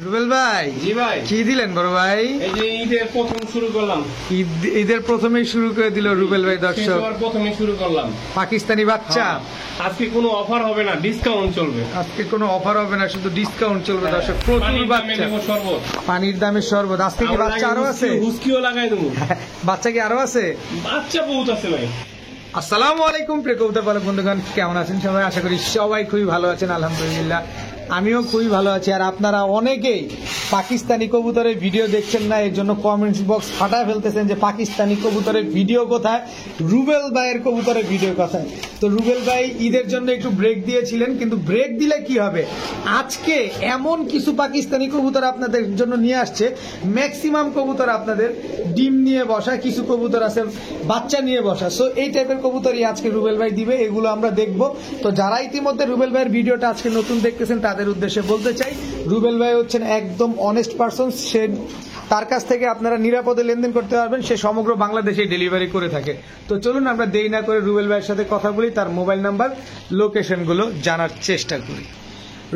রুবেল ভাই, জি ভাই, কি দিলেন বড় ভাই? এই যে ঈদের প্রথম শুরু করলাম। ঈদের প্রথমেই শুরু করে দিল রুবেল ভাই। দর্শক, প্রথমে শুরু করলাম পাকিস্তানি বাচ্চা। আজকে কোনো অফার হবে না, ডিসকাউন্ট চলবে। আজকে কোনো অফার হবে না, শুধু ডিসকাউন্ট চলবে। দর্শক, প্রচুর বাচ্চা, পানির দামে পানির দামে শরবত। শরবত। আজকে কি বাচ্চা আরো আছে? হুস্কিও লাগাই দেবো। বাচ্চা কি আরো আছে? বাচ্চা বহুত আছে ভাই। আসসালামু আলাইকুম প্রিয় কবুতর পালক বন্ধুগণ, কেমন আছেন সবাই? আশা করি সবাই খুবই ভালো আছেন। আলহামদুলিল্লাহ আমিও খুবই ভালো আছি। আর আপনারা অনেকেই পাকিস্তানি কবুতরের ভিডিও দেখছেন না, এর জন্য কমেন্টস বক্স ফাটায় ফেলতেছেন যে পাকিস্তানি কবুতরের ভিডিও কোথায়, রুবেল ভাইয়ের কবুতরের ভিডিও কোথায়। তো রুবেল ভাই ঈদের জন্য একটু ব্রেক দিয়েছিলেন, কিন্তু ব্রেক দিলে কি হবে, আজকে এমন কিছু পাকিস্তানি কবুতর আপনাদের জন্য নিয়ে আসছে। ম্যাক্সিমাম কবুতর আপনাদের ডিম নিয়ে বসা, কিছু কবুতর আছে বাচ্চা নিয়ে বসা। সো এই টাইপের কবুতরই আজকে রুবেল ভাই দিবে, এগুলো আমরা দেখবো। তো যারা ইতিমধ্যে রুবেল ভাইয়ের ভিডিওটা আজকে নতুন দেখতেছেন তাদের উদ্দেশ্যে বলতে চাই, রুবেল ভাই হচ্ছেন একদম অনেস্ট পারসন। সে তার কাছ থেকে আপনারা নিরাপদে লেনদেন করতে পারবেন। সে সমগ্র বাংলাদেশে ডেলিভারি করে থাকে। তো চলুন আমরা দেরি না করে রুবেল ভাইয়ের সাথে কথা বলি, তার মোবাইল নাম্বার, লোকেশন গুলো জানার চেষ্টা করি।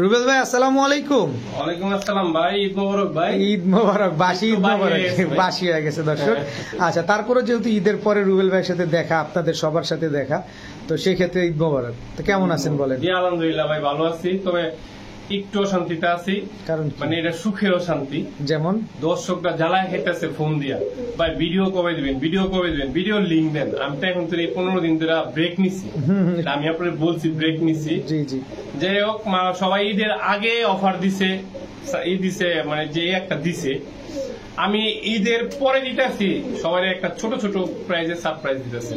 রুবেল ভাই, আসসালামু আলাইকুম। ওয়ালাইকুম আসসালাম ভাই, ঈদ মোবারক ভাই। ঈদ মোবারক। বাসি ঈদ মোবারক। বাসি হয়ে গেছে দর্শক। আচ্ছা, তারপরে যেহেতু ঈদের পরে রুবেল ভাইয়ের সাথে দেখা, আপনাদের সবার সাথে দেখা, তো সেই ক্ষেত্রে ঈদ মোবারক। তো কেমন আছেন বলেন? জি আলহামদুলিল্লাহ ভাই, ভালো আছি। তবে একটু শান্তিতে আছি। কারণ মানে এটা সুখেরও শান্তি। যেমন দর্শকরা জ্বালায় খেতেছে ফোন দিয়া, ভাই ভিডিও কবে দিবেন, ভিডিও কবে দিবেন, ভিডিও লিঙ্ক দেন। আমি তো এখন তো এই 15 দিন ধরে ব্রেক নিছি। আমি আপনাদের বলছি ব্রেক নিছি। জি জি, যাই হোক, সবাই ঈদের আগে অফার দিছে, ঈদ দিছে, মানে যে একটা দিছে, আমি ঈদের পরে দিতেছি সবাই একটা ছোট ছোট প্রাইজে সারপ্রাইজ দিতেছে।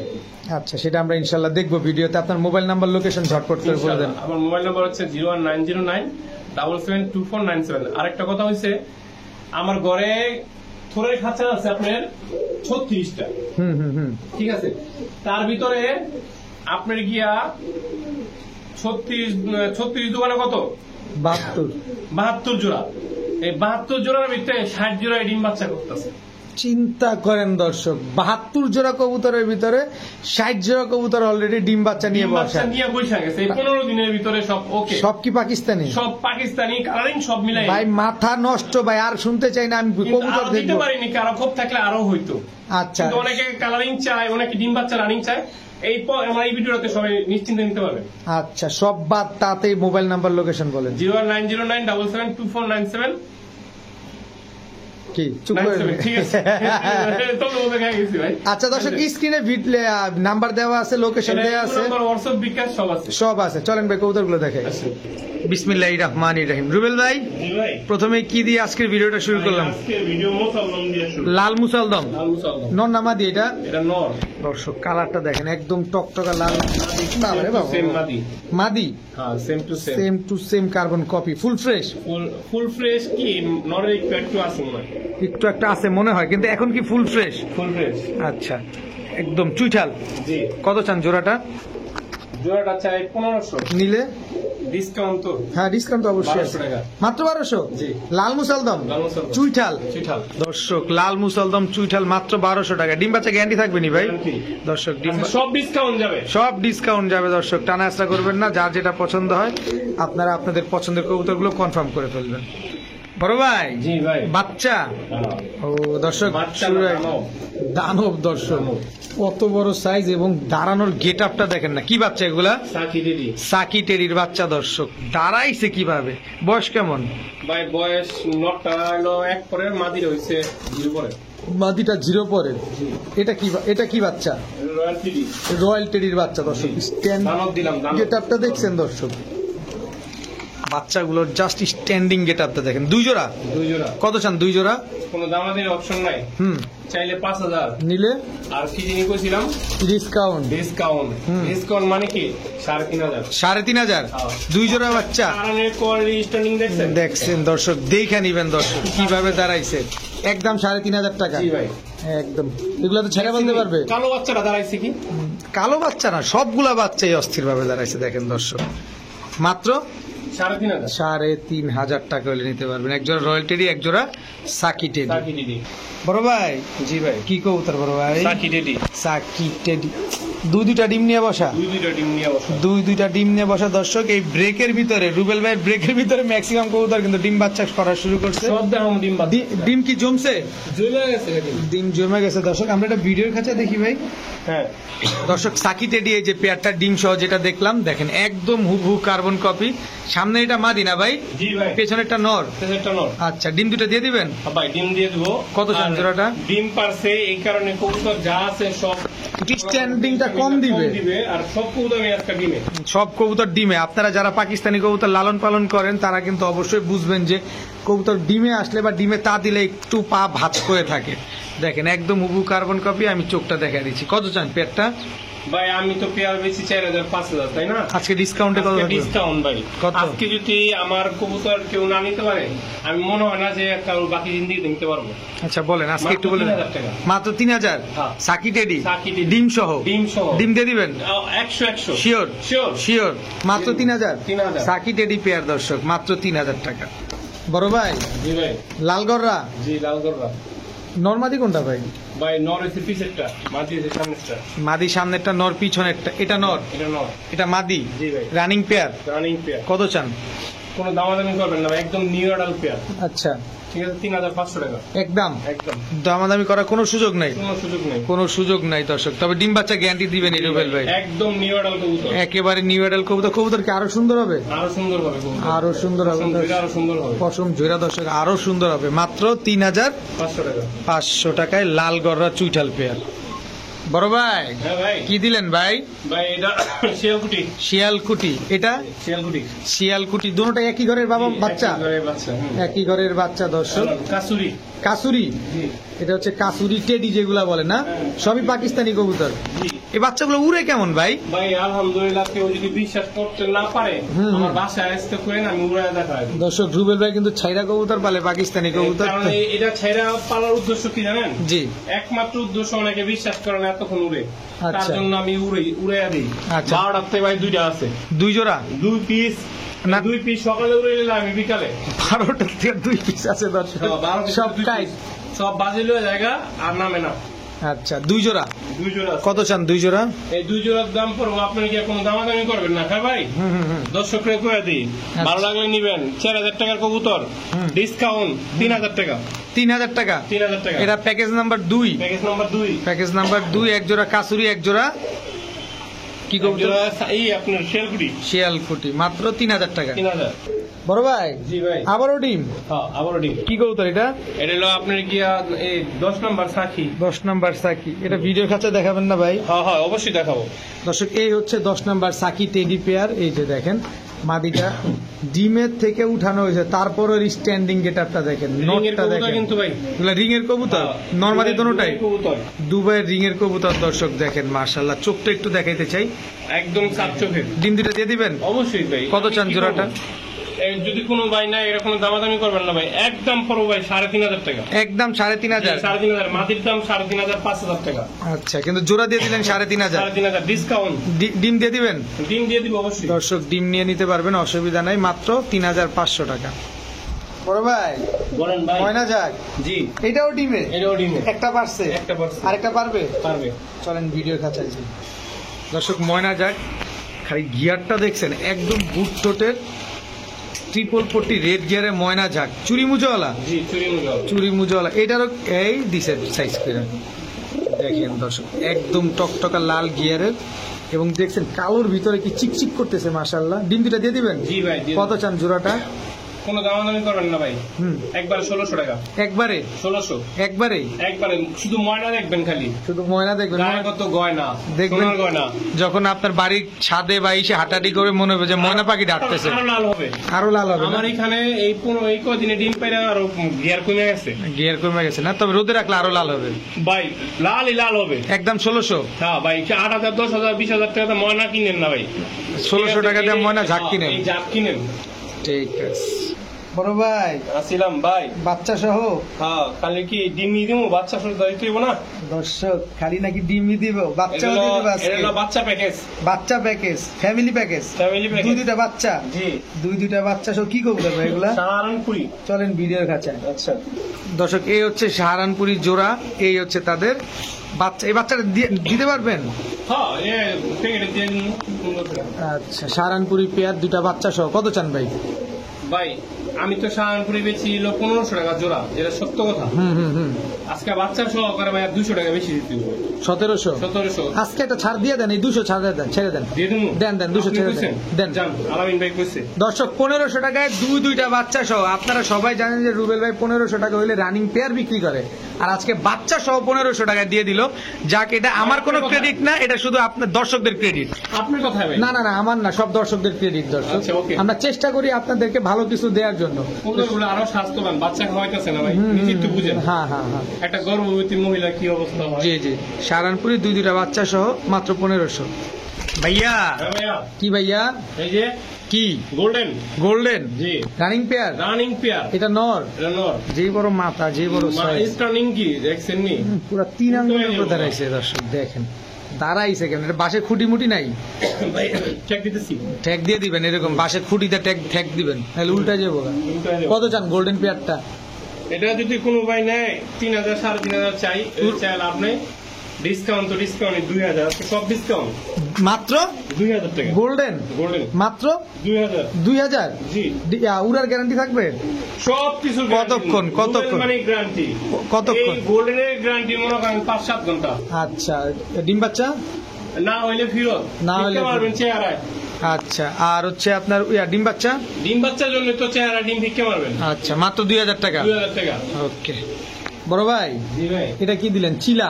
আচ্ছা, সেটা আমরা ইনশাল্লাহ দেখবো ভিডিওতে। আপনার মোবাইল নাম্বার, লোকেশন ঝটপট করে বলে দেন। আমার মোবাইল নাম্বার হচ্ছে 0190977772497। আরেকটা কথা হয়েছে, আমার ঘরে থোড়ের খাঁচা আছে আপনার 36টা। ঠিক আছে, তার ভিতরে আপনার গিয়া 36 দোকানে কত 72 জোড়া। এই 72 জোড়ার ভিতরে 60 জোড়া ডিম বাচ্চা করতেছে। চিন্তা করেন দর্শক, 72 জোড়া কবুতরের ভিতরে 60 জোড়া কবুতর অলরেডি ডিম বাচ্চা নিয়ে বসা গেছে। এই 15 দিনের ভিতরে সব ওকে। সব কি পাকিস্তানি? সব পাকিস্তানি, কালারিং সব মিলাই। ভাই মাথা নষ্ট ভাই, আর শুনতে চাই না আমি কবুতর দিতে দেখবো। পারিনি, কারো খুব থাকলে আরো হইতো। আচ্ছা, কিন্তু অনেকে কালারিং চায়, অনেকে ডিম বাচ্চা রানিং চায়। আমার এই ভিডিওতে সবাই নিশ্চিন্তে নিতে পারবে। আচ্ছা, সব বাদ, তাতেই মোবাইল নাম্বার, লোকেশন বলেন। 09097772497। কি চুপ করে? ঠিক আছে। আচ্ছা দর্শক, স্ক্রিনে নাম্বার দেওয়া আছে, লোকেশন দেওয়া আছে, হোয়াটসঅ্যাপ, বিকাশ সব আছে, সব আছে। চলেন ভাই কবুতর গুলো দেখাই। বিসমিল্লাহির রহমানির রহিম। রুবেল ভাই, প্রথমে কি দিয়ে আজকের ভিডিওটা শুরু করলাম? লাল মুসালদম। নর না মাদি? এটা নর। দর্শক, কালারটা দেখেন, একদম টকটকা লাল। মাদি, same to same carbon copy, full fresh. Full fresh কি নরের একটু আছে মনে হয়, একটু একটা আছে মনে হয়, কিন্তু এখন কি ফুল ফ্রেশ? Full fresh. আচ্ছা, একদম চুইঠাল। জি। কত চান জোড়াটা? জোড়াটা চাই 1500। নিলে ডিসকাউন্ট তো? হ্যাঁ, ডিসকাউন্ট তো অবশ্যই আছে। মাত্র 1200? জি। লাল মুসালদম চুইঠাল। দর্শক, লাল মুসালদম চুইঠাল মাত্র 1200 টাকা। ডিম বাচ্চা গ্যারান্টি থাকবে নি ভাই? দর্শক, ডিম সব ডিসকাউন্ট যাবে, সব ডিসকাউন্ট যাবে। দর্শক, টানা আসা করবেন না, যার যেটা পছন্দ হয় আপনারা আপনাদের পছন্দের কবুতরগুলো কনফার্ম করে ফেলবেন। বড় ভাই, জি ভাই, বাচ্চা। ও দর্শক, দানব। দর্শক, কত বড় সাইজ এবং দাঁড়ানোর গেট আপটা দেখেন না, কি বাচ্চা এগুলা? সাকি টেরির বাচ্চা। দর্শক, দাঁড়াইছে কিভাবে? বয়স কেমন ভাই? বয়স নটা হলো 1 পরে, মাদির হইছে 0 পরে। মাদিটা 0 পরে। এটা কি বাচ্চা? রয়্যাল টেরির বাচ্চা। দর্শক, স্ট্যান্ড গেট আপটা দেখছেন দর্শক? বাচ্চাগুলোর জাস্ট স্ট্যান্ডিং গেট আপটা দেখেন। 2 জোড়া? 2 জোড়া। কত চান 2 জোড়া? কোনো দামাদামির অপশন নাই। চাইলে 5000 নিলে। আর কি জিনিস কইছিলাম? ডিসকাউন্ট মানে কি 3500। 3500 2 জোড়া বাচ্চা। কারণের কোয়ালিটি স্ট্যান্ডিং দেখছেন দর্শক, দেখে নিবেন দর্শক কিভাবে দাঁড়াইছে। একদম 3500 টাকা। জি ভাই, একদম। এগুলো তো ছেড়ে বলতে পারবে। কালো বাচ্চাটা দাঁড়াইছে কি? কালো বাচ্চা না, সবগুলা বাচ্চাই অস্থির ভাবে দাঁড়াইছে। দেখেন দর্শক, মাত্র 3500 টাকা হলে নিতে পারবেন। এক জোড়া রয়্যাল টেডি, এক জোড়া সাকি টেডি। বড় ভাই, জি ভাই, কি কবুতর বড় ভাই? সাকি টেডি। দুইটা ডিম নিয়ে বসা, দুইটা ডিম নিয়ে বসা। দুইটা ডিম নিয়ে বসা দর্শক। এই ব্রেকের ভিতরে, রুবেল ভাইয়ের ব্রেকের ভিতরে ম্যাক্সিমাম কবুতর কিন্তু ডিম বাচ্চা করা শুরু করছে। সব দেখাম ডিম বাচ্চা। ডিম কি জমছে? জ্বলে গেছে ডিম। ডিম জমে গেছে দর্শক। আমরা একটা ভিডিওর কাছে দেখি ভাই। হ্যাঁ দর্শক সাকি টেডি এই যে পেয়ারটা ডিম সহ যেটা দেখলাম, দেখেন একদম হুবহু কার্বন কপি। সামনে এটা মাদি না ভাই? জি ভাই। পেছনেরটা নর। সেটা নর। আচ্ছা, ডিম দুটো দিয়ে দিবেন? ভাই ডিম দিয়ে দেবো। কত চান আর জোড়াটা? ডিম পারছে এই কারণে কবুতর যা আছে সব স্ট্যান্ডিংটা কম দিবে। আর সব কবুতর আজকে ডিমে। সব কবুতর ডিমে। আপনারা যারা পাকিস্তানি কবুতর লালন পালন করেন তারা কিন্তু অবশ্যই বুঝবেন যে কবুতর ডিমে আসলে বা ডিমে তা দিলে একটু পা ভাঁজ করে থাকে। দেখেন একদম হুবহু কার্বন কপি। আমি চোখটা দেখা দিচ্ছি। কত চান পেয়ারটা? ভাই আমি তো পেয়ার বেশি 4000 5000, তাই না? আজকে ডিসকাউন্টে কত থাকবে? ডিসকাউন্ট ভাই কত? আজকে যদি আমার কবুতর কেউ না নিতে পারে, আমি মনে হয় না যে কারো বাকি জিন্দিগি নিতে পারবো। আচ্ছা বলেন, আজকে একটু বলেন। 3000 টাকা। মাত্র 3000? হ্যাঁ। সাকি টেডি সাকি টেডি। ডিম সহ? ডিম সহ। ডিম দিয়ে দিবেন? 100 শিওর? Sure sure. মাত্র 3000? 3000 সাকি টেডি পেয়ার দর্শক, মাত্র 3000 টাকা। বড় ভাই জি ভাই। লালগড়রা জি লালগড়রা। নর্মাদি কোনটা ভাই? ভাই নর এসে পিছেরটা, মাঝে এসে সামনেরটা। মাদি সামনেরটা নর, পিছনেরটা এটা নর, এটা নর। এটা মাদি। জি ভাই। Running pair. Running pair. কত চান? কোনো দামাদামি করবেন না ভাই, একদম নিউ অ্যাডাল্ট পেয়ার। আচ্ছা, ঠিক আছে 3500 টাকা একদম একদম। দামাদামি করার কোনো সুযোগ নাই? কোনো সুযোগ নেই। কোনো সুযোগ নাই দর্শক। তবে ডিম বাচ্চা গ্যারান্টি দিবেন রুবেল ভাই? একদম নিউ অ্যাডাল্ট কবুতর। একেবারে নিউ অ্যাডাল কবুতর। কবুতর কি আরো সুন্দর হবে? আরো সুন্দর হবে কবুতর। আরো সুন্দর হবে দর্শক। আরো সুন্দর হবে। পশম ঝুরা দর্শক আরো সুন্দর হবে। মাত্র 500 টাকা। 3500 টাকায় লাল গররা চুইঠাল পেয়ার। বড় ভাই হ্যাঁ ভাই। কি দিলেন ভাই? ভাই এটা শিয়ালকুটি। শিয়ালকুটি। এটা শিয়ালকুটি। শিয়ালকুটি। দুটোটা একই ঘরের বাবা বাচ্চা? একই ঘরের বাচ্চা। একই ঘরের বাচ্চা দর্শক। কাসুরি। কাসুরি। জি এটা হচ্ছে কাসুরি টেডি যেগুলা বলে না, সবই পাকিস্তানি কবুতর। জি। এই বাচ্চাগুলো উড়ে কেমন ভাই? ভাই আলহামদুলিল্লাহ, কেউ যদি বিশ্বাস করতে না পারে আমার বাসায় আসতে করেন, আমি উড়ায় দেখাই দেব। দর্শক রুবেল ভাই কিন্তু ছাইরা কবুতর পালে, পাকিস্তানি কবুতর। কারণ এটা ছাইরা পালার উদ্দেশ্য কি জানেন? জি। একমাত্র উদ্দেশ্য অনেকে বিশ্বাস করে না এতক্ষণ উড়ে, তার আচ্ছা। জন্য আমি উড়াইয়া দিই। আচ্ছা। 12টার থেকে ভাই দুইটা আছে, দুই জোড়া? 2 পিস না। 2 পিস সকালে উড়ে নিলাম, আমি বিকালে 12টা থেকে 2 পিস আছে দর্শক। 12 পিস সব 2 কাই। পিস। সব বাজে লয়ে জায়গা আর নামে না। আচ্ছা, 2 জোড়া? 2 জোড়া আছে। কত চান 2 জোড়া? এই 2 জোড়ার দাম পড়বো, আপনি কি কোনো দামাদামি করবেন না? হ্যাঁ ভাই, দর্শকরা করে দিই, ভালো লাগলে নিবেন। 4000 টাকার কবুতর, ডিসকাউন্ট 3000 টাকা। 3000 টাকা? 3000 টাকা। এটা package number 2। Package number 2। Package number 2। এক জোড়া কাসুরি, এক জোড়া কি কবুতর? এই আপনার শিয়ালকুটি। শিয়ালকুটি। মাত্র 3000 টাকা। 3000। বড় ভাই জি ভাই। আবারও ডিম? হ্যাঁ আবারও ডিম। কি কবুতর এটা? এটা হলো আপনার গিয়া এই 10 নাম্বার সাকি। 10 নাম্বার সাকি। এটা ভিডিও খাঁচা দেখাবেন না ভাই? হ্যাঁ হ্যাঁ অবশ্যই দেখাবো। দর্শক এই হচ্ছে 10 নাম্বার সাকি টেডি পেয়ার। এই যে দেখেন মাদিটা ডিমের থেকে উঠানো হয়েছে, তারপরে স্ট্যান্ডিং গেটআপটা দেখেন, রিংয়ের নটটা কবুতর দেখেন। কিন্তু ভাই। এগুলা রিং এর কবুতর? নরমালি দোনোটাই? কবুতর দুবাইয়ের রিং এর কবুতর দর্শক দেখেন। মাশাআল্লাহ, চোখটা একটু দেখাইতে চাই। একদম সাত চোখের। ডিম দুটো দিয়ে দিবেন? অবশ্যই ভাই। কত চান জোড়াটা? যদি কোনো ভাই না এরকম দামাদামি করবেন না ভাই, একদম পড়বো ভাই 3500 টাকা। একদম 3500? 3500। মাটির দাম 3500 5000 টাকা। আচ্ছা, কিন্তু জোড়া দিয়ে দিলেন 3500? 3500 ডিসকাউন্ট। ডিম দিয়ে দিবেন? ডিম দিয়ে দিব অবশ্যই। দর্শক ডিম নিয়ে নিতে পারবেন, অসুবিধা নাই। মাত্র 3500 টাকা। বড় ভাই বলেন ভাই। ময়না যাক। জি। এটাও ডিমে? এটাও ডিমে। একটা পারছে? একটা পারছে। আরেকটা পারবে? পারবে। চলেন ভিডিও খাঁচাই যাই। দর্শক ময়না যাক, খালি গিয়ারটা দেখছেন একদম বুট টোটের ট্রিপল পট্টি রেড গিয়ারে ময়না যাক। চুরি মুজোওয়ালা? জি চুরি মুজাও। চুরি মুজোওয়ালা। এটারও এই দিছে সাইজ করে দেখেন দর্শক, একদম টকটকা লাল গিয়ারের, এবং দেখছেন কালোর ভিতরে কি চিকচিক করতেছে মাশাআল্লাহ। ডিম দুটা দিয়ে দিবেন? জি ভাই। কত চান জোড়াটা? কোনো দামাদামি করবেন না ভাই, একবার 1600 টাকা। একবারে? 1600 একবারে? একবারে। শুধু ময়না দেখবেন, খালি শুধু ময়না দেখবেন? গায়ে কত গয়না দেখবেন সোনার গয়না। যখন আপনার বাড়ির ছাদে বা ইসে হাঁটাহাঁটি করে মনে হবে যে ময়না পাখি ডাকতেছে। আরো লাল হবে। আরো লাল হবে? আমার এখানে এই কদিনে ডিম পাইরা আরো গিয়ার কমে গেছে। গিয়ার কমে গেছে না? তবে রোদে রাখলে আরো লাল হবে ভাই, লালই লাল হবে। একদম 1600? হ্যাঁ ভাই, 8000 10000 20000 টাকা ময়না কিনেন না ভাই। 1600 টাকা দিয়ে ময়না ঝাঁক কিনেন? এই ঝাঁক কিনেন। ঠিক আছে। বড় ভাই আসিলাম ভাই। বাচ্চা সহ? হ্যাঁ, খালি কি ডিমই দিব, বাচ্চা শুরু দিতে হইব না? দর্শক খালি নাকি ডিমই দিব, বাচ্চাও দিয়ে দিবে আজকে? এটা বাচ্চা প্যাকেজ। বাচ্চা package, family package? Family package. দুইটা বাচ্চা? জি। দুইটা বাচ্চা সহ কি করবে ভাই এগুলা? সাহারানপুরি। চলেন ভিডিওর কাছে। আচ্ছা। দর্শক এই হচ্ছে সাহারানপুরি জোড়া, এই হচ্ছে তাদের বাচ্চা এই বাচ্চাটা দিতে পারবেন? হ্যাঁ প্যাকেটে দিয়ে দিন। আচ্ছা, সাহারানপুরি পেয়ার দুইটা বাচ্চা সহ কত চান ভাই? ভাই আমি তো সাহারানপুরি বেচি 1500 টাকা জোড়া, যেটা সত্য কথা। হুম। আজকে বাচ্চা সহকারে ভাই 200 টাকা বেশি দিতে হবে। 1700। আজকে একটা ছাড় দিয়ে দেন, এই 200 ছাড় দিয়ে দেন, ছেড়ে দেন। দিয়ে দিন। দেন 200 ছেড়ে দেন। জান আলামিন ভাই কইছে দর্শক 1500 টাকায় দুইটা বাচ্চা সহ। আপনারা সবাই জানেন যে রুবেল ভাই 1500 টাকা হইলে রানিং পেয়ার বিক্রি করে, আর আজকে বাচ্চা সহ 1500 টাকায় দিয়ে দিল। যাক, এটা আমার কোনো ক্রেডিট না, এটা শুধু আপনার দর্শকদের ক্রেডিট। আপনার কথা ভাই? না আমার না, সব দর্শকদের ক্রেডিট। দর্শক আচ্ছা, ওকে। আমরা চেষ্টা করি আপনাদেরকে ভালো কিছু দেওয়ার জন্য। ওগুলো আরো স্বাস্থ্যবান বাচ্চা খাওয়াইতেছে না ভাই, নিজে একটু বুঝেন। হ্যাঁ। একটা গর্ভবতী মহিলা কি অবস্থা হয়। জি সাহারানপুরি দুইটা বাচ্চা সহ মাত্র 1500। ভাইয়া হ্যাঁ ভাইয়া। কি ভাইয়া? এই যে কি গোল্ডেন জি রানিং পেয়ার। এটা নর। এটা নর। যে বড় মাথা, যে বড় সাইজ, স্টার্নিং কি দেখছেন নি? পুরো 3 আঙ্গুলের উপর দাঁড়াইছে। দর্শক দেখেন দাঁড়াইছে কেন? এটা বাঁশের খুঁটি মুটি নাই? ভাই চেক দিতেছি। ট্যাগ দিয়ে দিবেন, এরকম বাঁশের খুঁটিতে ট্যাগ দিবেন, তাহলে উল্টা যাবো। কত চান গোল্ডেন পেয়ারটা? এটা যদি কোনো ভাই নেয় 3000 3500 চাই, চাই লাভ নেই। ডিসকাউন্ট 2000, সব ডিসকাউন্ট মাত্র 2000 টাকা। গোল্ডেন মাত্র 2000। জি। উড়ার গ্যারান্টি থাকবে? সব কিছু কতক্ষণ মানে গ্যারান্টি কতক্ষণ? গোল্ডেনের গ্যারান্টি মনে করেন 5-7 ঘন্টা। আচ্ছা, ডিম বাচ্চা না হইলে ফিরত, না হইলে মারবেন চেহারায়। আচ্ছা, আর হচ্ছে আপনার ডিম বাচ্চার জন্য তো চেহারা ডিম ভিক্ষে মারবেন। আচ্ছা, মাত্র 2000 টাকা। 2000 টাকা। ওকে বড় ভাই। জি ভাই। এটা কি দিলেন? চিলা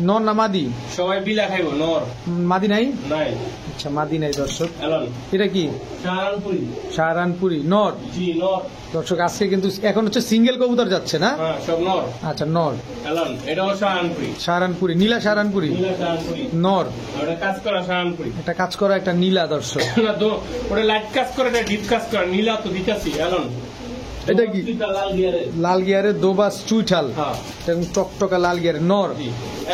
নর না মাদি? সবাই বিলা খাইবো, নর। মাদি নাই? নাই। আচ্ছা, মাদি নাই। দর্শক এলন। এটা কি? সাহারানপুরি নর। জি নর। দর্শক আজকে কিন্তু এখন হচ্ছে সিঙ্গেল কবুতর যাচ্ছে না? হ্যাঁ সব নর। আচ্ছা, নর। এলন। এটাও সাহারানপুরি নীলা সাহারানপুরি নর। ওটা কাজ করা সাহারানপুরি। এটা কাজ করা একটা নীলা। দর্শক না তো ওটা লাইট কাজ করে, এটা ডিপ কাজ করে। নীলা তো দিতাছি। এলন। এটা কি? লাল গিয়ারের দোবাস চুইঠাল। এবং টকটকা লাল গিয়ারের নর।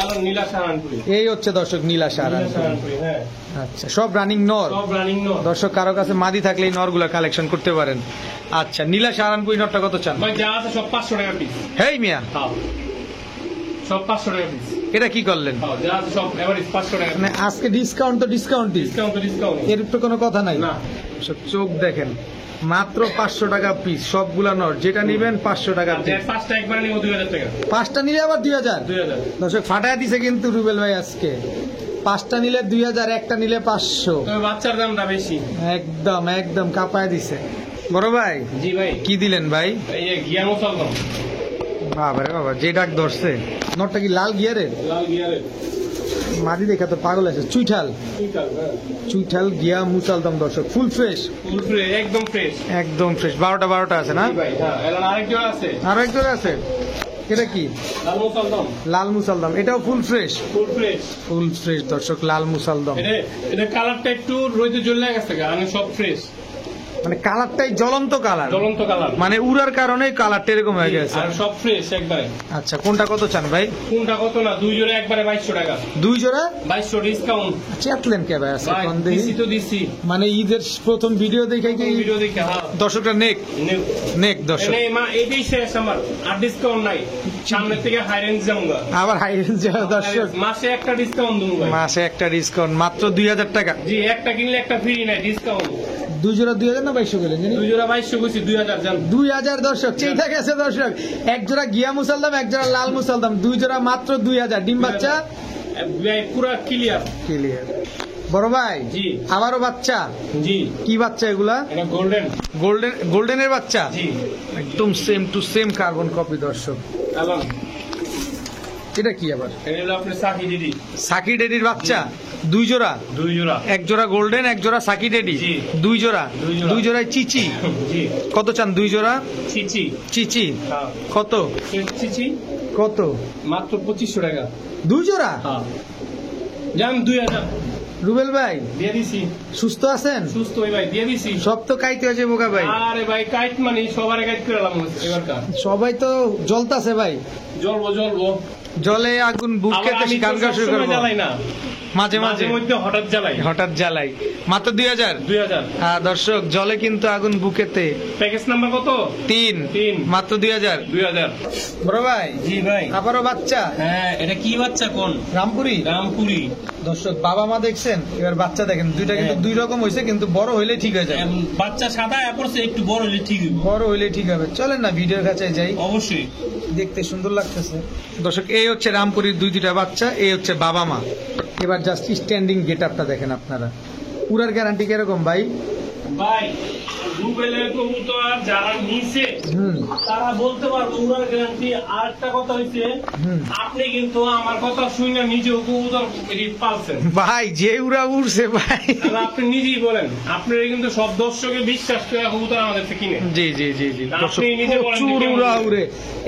এলন নীলা সাহারানপুরি। এই হচ্ছে দর্শক নীলা সাহারানপুরি। হ্যাঁ। আচ্ছা, সব রানিং নর। দর্শক কারো কাছে মাদি থাকলে এই নরগুলা কালেকশন করতে পারেন। আচ্ছা, নীলা সাহারানপুরি নরটা কত চান? ভাই যা আছে সব 500 টাকা পিস। হেই মিয়া, সব 500 টাকা পিস। এটা কি করলেন? যা আছে সব এভারেজ 500 টাকা। মানে আজকে ডিসকাউন্ট তো ডিসকাউন্ট এর তো কোনো কথা নাই। না, সব চোখ দেখেন, মাত্র 500 টাকা পিস সবগুলা নর। যেটা নিবেন 500 টাকা পিস। পাঁচটা একবার নিব 2000 টাকা। 5টা নিলে আবার 2000। দর্শক ফাটায় দিছে কিন্তু রুবেল ভাই আজকে। 5টা নিলে 2000, একটা নিলে 500। বাচ্চার দামটা বেশি। একদম কাঁপায় দিছে। বড় ভাই। জি ভাই। কি দিলেন ভাই? এই যে গিয়ার মুসলমান। বাবা যে ডাক ধরছে। নটটা কি লাল গিয়ারের? মাদি দেখা তো পাগল আছে। চুইঠাল গিয়া মুসালদম। দর্শক ফুল ফ্রেশ, একদম ফ্রেশ। 12টা আছে না? আরো এক জোড়া আছে। এটা কি? লাল মুসালদম। এটাও ফুল ফ্রেশ। দর্শক লাল মুসালদম। এটা কালারটা একটু রোদে জ্বলে গেছে, সব ফ্রেশ। মানে কালারটাই জ্বলন্ত কালার। মানে উড়ার কারণে কালারটা এরকম হয়ে গেছে। আর সব ফ্রেশ একবারে। আচ্ছা, কোনটা কত চান ভাই? কোনটা কত না, 2 জোড়া একবারে 2200 টাকা। 2 জোড়া 2200 ডিসকাউন্ট। চেতলেন কে ভাই আজকে? কোন দিছি তো দিছি। মানে ঈদের প্রথম ভিডিও দেখে কি দর্শকরা নেক দর্শক। এটাই শেষ আমার, আর ডিসকাউন্ট নাই। সামনে থেকে হাই রেঞ্জ যাবো, আবার হাই রেঞ্জ দর্শক। মাসে একটা ডিসকাউন্ট দেবো। মাসে একটা ডিসকাউন্ট মাত্র 2000 টাকা। জি, একটা কিনলে একটা ফ্রি নাই ডিসকাউন্ট। 2 জোড়া 2000 না 2200 গেলেন? 2 জোড়া 2200 কইছি, 2000 জান। 2000 দর্শক চেয়ে গেছে দর্শক। এক জোড়া গিয়া মুসালদম, এক জোড়া লাল মুসালদম, 2 জোড়া মাত্র 2000। ডিম বাচ্চা পুরো ক্লিয়ার। বড় ভাই। জি। আবারও বাচ্চা? জি। কি বাচ্চা এগুলা? এটা গোল্ডেনের বাচ্চা। জি। একদম same to same carbon copy. দর্শক এটা কি আবার? এটা হলো আপনার সাকি ডেডির বাচ্চা। 2 জোড়া? 2 জোড়া। এক জোড়া গোল্ডেন, এক জোড়া সাকি ডেডি। 2 জোড়া? 2 জোড়ায় চিচি। জি। কত চান 2 জোড়া? চিচি কত? চিচি কত? মাত্র 2500 টাকা। 2 জোড়া? জান 2000। রুবেল ভাই দিয়ে দিছি। সুস্থ আছেন? সুস্থ ভাই, দিয়ে দিছি। সব তো কাইতে আছে বোকা ভাই। আরে ভাই কাইট মানে সবারে কাইট করলাম এবারকার। সবাই তো জ্বলতাছে ভাই। জ্বলবো। জলে আগুন বুক খেতে গান গা শুরু করবো। জ্বালাই না, মাঝে মাঝে মধ্যে হঠাৎ জ্বালাই মাত্র 2000। 2000 দর্শক জলে কিন্তু আগুন বুকেতে। প্যাকেজ নাম্বার কত? 3 মাত্র 2000। বড় ভাই জি ভাই, আবারও বাচ্চা। হ্যাঁ এটা কি বাচ্চা? কোন রামপুরি? দর্শক বাবা মা দেখছেন, এবার বাচ্চা দেখেন, দুইটা কিন্তু দুই রকম হয়েছে, কিন্তু বড় হইলে ঠিক হয়ে যায়। বাচ্চা সাদা পড়ছে, একটু বড় হইলে ঠিক হবে। বড় হইলে ঠিক হবে। চলেন না ভিডিওর কাছে যাই, অবশ্যই দেখতে সুন্দর লাগতেছে। দর্শক এই হচ্ছে রামপুরির দুইটা বাচ্চা, এই হচ্ছে বাবা মা। এবার জাস্ট স্ট্যান্ডিং গেট আপটা দেখেন আপনারা। পুরার গ্যারান্টি কিরকম ভাই? ভাই রুবেলের কবুতর যারা নিছে তারা বলতে পারবো উড়ার গ্যারান্টি। আর একটা কথা হইছে, আপনি কিন্তু আমার কথা শুনে নিজেও কবুতর পালছেন ভাই, যে উড়া উড়ছে ভাই, আপনি নিজেই বলেন। আপনারা কিন্তু সব দর্শকে বিশ্বাস করে কবুতর আমাদের থেকে কিনে। জি জি জি জি, আপনি নিজে বলেন প্রচুর উড়া উড়ে।